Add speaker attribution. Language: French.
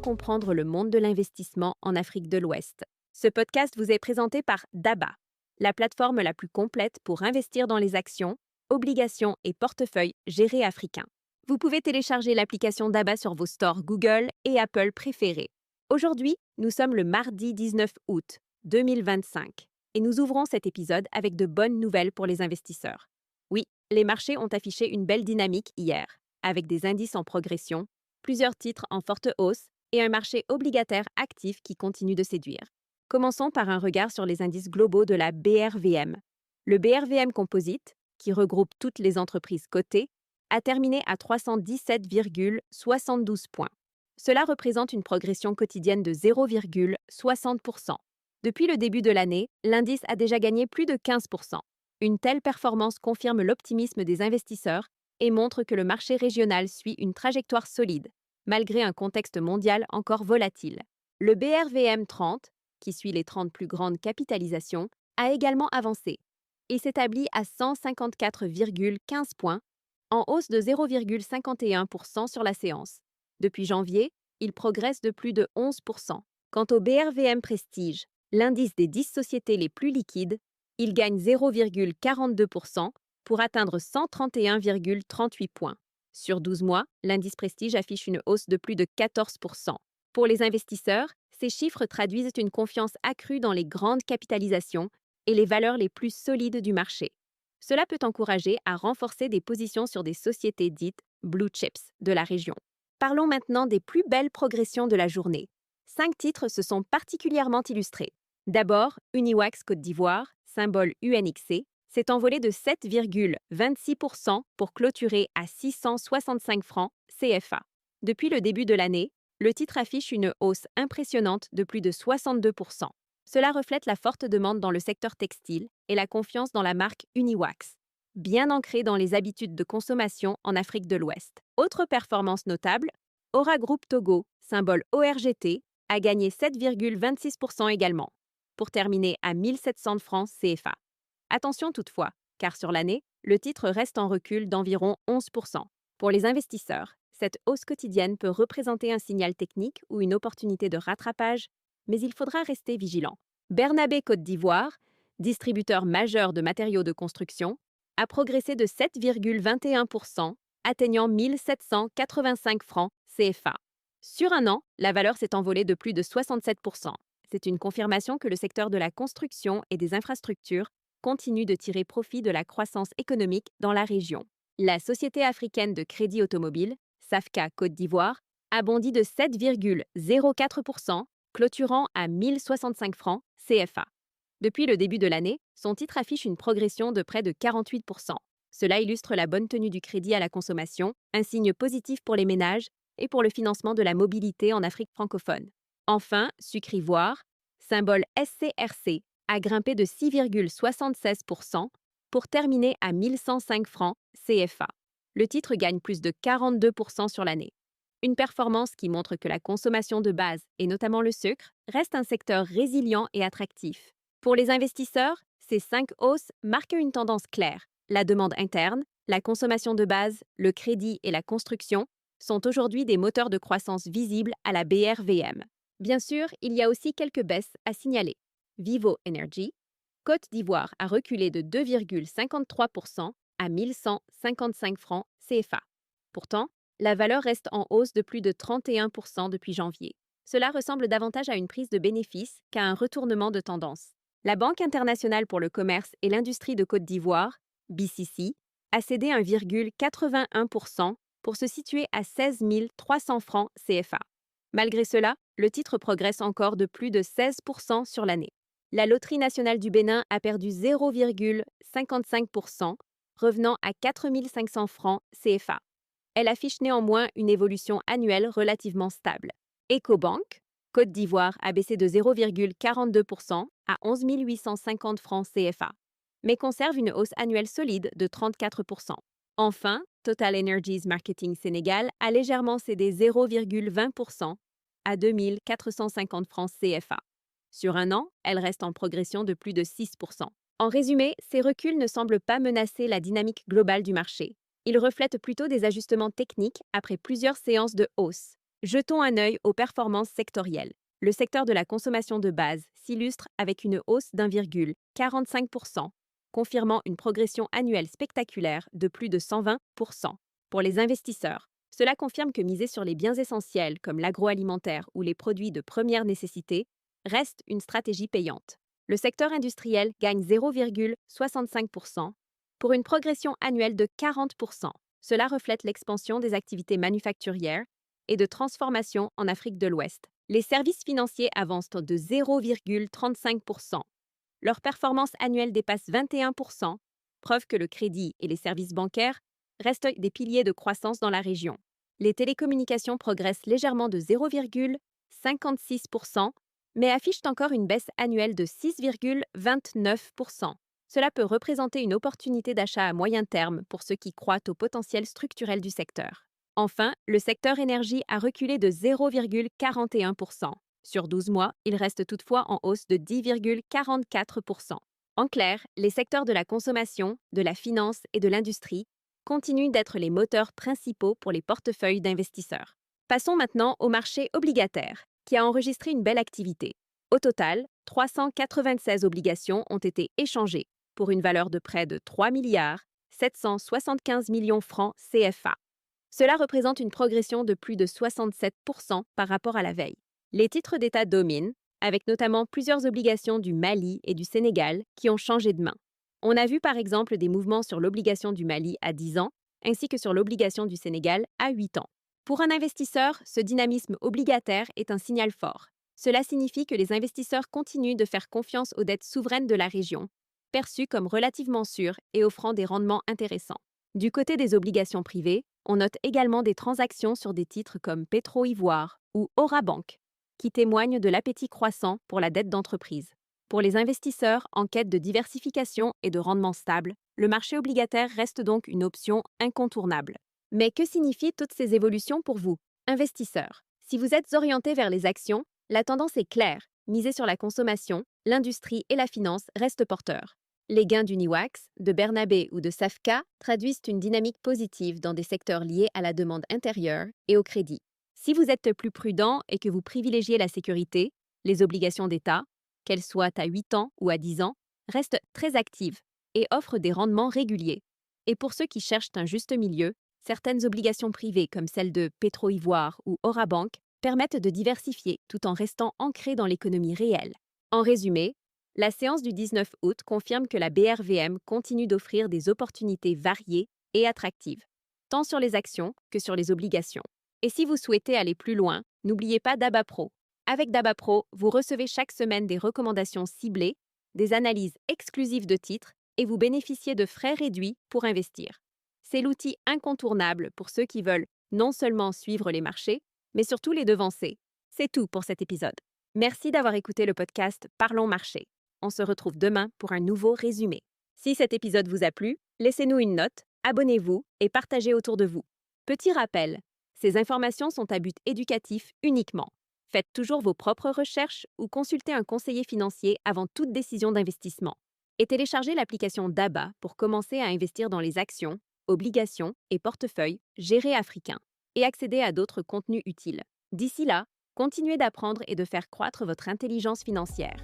Speaker 1: comprendre le monde de l'investissement en Afrique de l'Ouest. Ce podcast vous est présenté par DABA, la plateforme la plus complète pour investir dans les actions, obligations et portefeuilles gérés africains. Vous pouvez télécharger l'application DABA sur vos stores Google et Apple préférés. Aujourd'hui, nous sommes le mardi 19 août 2025 et nous ouvrons cet épisode avec de bonnes nouvelles pour les investisseurs. Oui, les marchés ont affiché une belle dynamique hier, avec des indices en progression, plusieurs titres en forte hausse et un marché obligataire actif qui continue de séduire. Commençons par un regard sur les indices globaux de la BRVM. Le BRVM Composite, qui regroupe toutes les entreprises cotées, a terminé à 317,72 points. Cela représente une progression quotidienne de 0,60%. Depuis le début de l'année, l'indice a déjà gagné plus de 15%. Une telle performance confirme l'optimisme des investisseurs et montre que le marché régional suit une trajectoire solide, malgré un contexte mondial encore volatile. Le BRVM 30, qui suit les 30 plus grandes capitalisations, a également avancé et s'établit à 154,15 points, en hausse de 0,51% sur la séance. Depuis janvier, il progresse de plus de 11%. Quant au BRVM Prestige, l'indice des 10 sociétés les plus liquides, il gagne 0,42% pour atteindre 131,38 points. Sur 12 mois, l'indice Prestige affiche une hausse de plus de 14%. Pour les investisseurs, ces chiffres traduisent une confiance accrue dans les grandes capitalisations et les valeurs les plus solides du marché. Cela peut encourager à renforcer des positions sur des sociétés dites blue chips de la région. Parlons maintenant des plus belles progressions de la journée. 5 titres se sont particulièrement illustrés. D'abord, Uniwax Côte d'Ivoire, symbole UNXC, s'est envolé de 7,26% pour clôturer à 665 francs CFA. Depuis le début de l'année, le titre affiche une hausse impressionnante de plus de 62%. Cela reflète la forte demande dans le secteur textile et la confiance dans la marque Uniwax, bien ancrée dans les habitudes de consommation en Afrique de l'Ouest. Autre performance notable, Aura Group Togo, symbole ORGT, a gagné 7,26% également, pour terminer à 1700 francs CFA. Attention toutefois, car sur l'année, le titre reste en recul d'environ 11%. Pour les investisseurs, cette hausse quotidienne peut représenter un signal technique ou une opportunité de rattrapage, mais il faudra rester vigilant. Bernabé Côte d'Ivoire, distributeur majeur de matériaux de construction, a progressé de 7,21%, atteignant 1785 francs CFA. Sur un an, la valeur s'est envolée de plus de 67%. C'est une confirmation que le secteur de la construction et des infrastructures continue de tirer profit de la croissance économique dans la région. La Société africaine de crédit automobile, SAFCA Côte d'Ivoire, a bondi de 7,04%, clôturant à 1065 francs CFA. Depuis le début de l'année, son titre affiche une progression de près de 48%. Cela illustre la bonne tenue du crédit à la consommation, un signe positif pour les ménages et pour le financement de la mobilité en Afrique francophone. Enfin, Sucre Ivoire, symbole SCRC, a grimpé de 6,76% pour terminer à 1105 francs CFA. Le titre gagne plus de 42% sur l'année. Une performance qui montre que la consommation de base, et notamment le sucre, reste un secteur résilient et attractif. Pour les investisseurs, ces 5 hausses marquent une tendance claire. La demande interne, la consommation de base, le crédit et la construction sont aujourd'hui des moteurs de croissance visibles à la BRVM. Bien sûr, il y a aussi quelques baisses à signaler. Vivo Energy, Côte d'Ivoire a reculé de 2,53% à 1155 francs CFA. Pourtant, la valeur reste en hausse de plus de 31% depuis janvier. Cela ressemble davantage à une prise de bénéfice qu'à un retournement de tendance. La Banque internationale pour le commerce et l'industrie de Côte d'Ivoire, BCC, a cédé 1,81% pour se situer à 16 300 francs CFA. Malgré cela, le titre progresse encore de plus de 16% sur l'année. La Loterie nationale du Bénin a perdu 0,55%, revenant à 4 500 francs CFA. Elle affiche néanmoins une évolution annuelle relativement stable. Ecobank, Côte d'Ivoire, a baissé de 0,42% à 11 850 francs CFA, mais conserve une hausse annuelle solide de 34%. Enfin, Total Energies Marketing Sénégal a légèrement cédé 0,20% à 2 450 francs CFA. Sur un an, elle reste en progression de plus de 6%. En résumé, ces reculs ne semblent pas menacer la dynamique globale du marché. Ils reflètent plutôt des ajustements techniques après plusieurs séances de hausse. Jetons un œil aux performances sectorielles. Le secteur de la consommation de base s'illustre avec une hausse d'1,45%, confirmant une progression annuelle spectaculaire de plus de 120%. Pour les investisseurs, cela confirme que miser sur les biens essentiels comme l'agroalimentaire ou les produits de première nécessité reste une stratégie payante. Le secteur industriel gagne 0,65% pour une progression annuelle de 40%. Cela reflète l'expansion des activités manufacturières et de transformation en Afrique de l'Ouest. Les services financiers avancent de 0,35%. Leur performance annuelle dépasse 21%, preuve que le crédit et les services bancaires restent des piliers de croissance dans la région. Les télécommunications progressent légèrement de 0,56%, mais affichent encore une baisse annuelle de 6,29%. Cela peut représenter une opportunité d'achat à moyen terme pour ceux qui croient au potentiel structurel du secteur. Enfin, le secteur énergie a reculé de 0,41%. Sur 12 mois, il reste toutefois en hausse de 10,44%. En clair, les secteurs de la consommation, de la finance et de l'industrie continuent d'être les moteurs principaux pour les portefeuilles d'investisseurs. Passons maintenant au marché obligataire, qui a enregistré une belle activité. Au total, 396 obligations ont été échangées pour une valeur de près de 3 milliards 775 millions francs CFA. Cela représente une progression de plus de 67% par rapport à la veille. Les titres d'État dominent, avec notamment plusieurs obligations du Mali et du Sénégal qui ont changé de main. On a vu par exemple des mouvements sur l'obligation du Mali à 10 ans, ainsi que sur l'obligation du Sénégal à 8 ans. Pour un investisseur, ce dynamisme obligataire est un signal fort. Cela signifie que les investisseurs continuent de faire confiance aux dettes souveraines de la région, perçues comme relativement sûres et offrant des rendements intéressants. Du côté des obligations privées, on note également des transactions sur des titres comme Petro-Ivoire ou Orabank, qui témoignent de l'appétit croissant pour la dette d'entreprise. Pour les investisseurs en quête de diversification et de rendement stable, le marché obligataire reste donc une option incontournable. Mais que signifient toutes ces évolutions pour vous, investisseurs? Si vous êtes orienté vers les actions, la tendance est claire. Miser sur la consommation, l'industrie et la finance restent porteurs. Les gains d'Uniwax, de Bernabé ou de Safka traduisent une dynamique positive dans des secteurs liés à la demande intérieure et au crédit. Si vous êtes plus prudent et que vous privilégiez la sécurité, les obligations d'État, qu'elles soient à 8 ans ou à 10 ans, restent très actives et offrent des rendements réguliers. Et pour ceux qui cherchent un juste milieu, certaines obligations privées comme celles de Petro-Ivoire ou Orabank permettent de diversifier tout en restant ancrées dans l'économie réelle. En résumé, la séance du 19 août confirme que la BRVM continue d'offrir des opportunités variées et attractives, tant sur les actions que sur les obligations. Et si vous souhaitez aller plus loin, n'oubliez pas DABA Pro. Avec DABA Pro, vous recevez chaque semaine des recommandations ciblées, des analyses exclusives de titres et vous bénéficiez de frais réduits pour investir. C'est l'outil incontournable pour ceux qui veulent non seulement suivre les marchés, mais surtout les devancer. C'est tout pour cet épisode. Merci d'avoir écouté le podcast Parlons Marché. On se retrouve demain pour un nouveau résumé. Si cet épisode vous a plu, laissez-nous une note, abonnez-vous et partagez autour de vous. Petit rappel, ces informations sont à but éducatif uniquement. Faites toujours vos propres recherches ou consultez un conseiller financier avant toute décision d'investissement. Et téléchargez l'application DABA pour commencer à investir dans les actions, obligations et portefeuilles gérés africains et accéder à d'autres contenus utiles. D'ici là, continuez d'apprendre et de faire croître votre intelligence financière.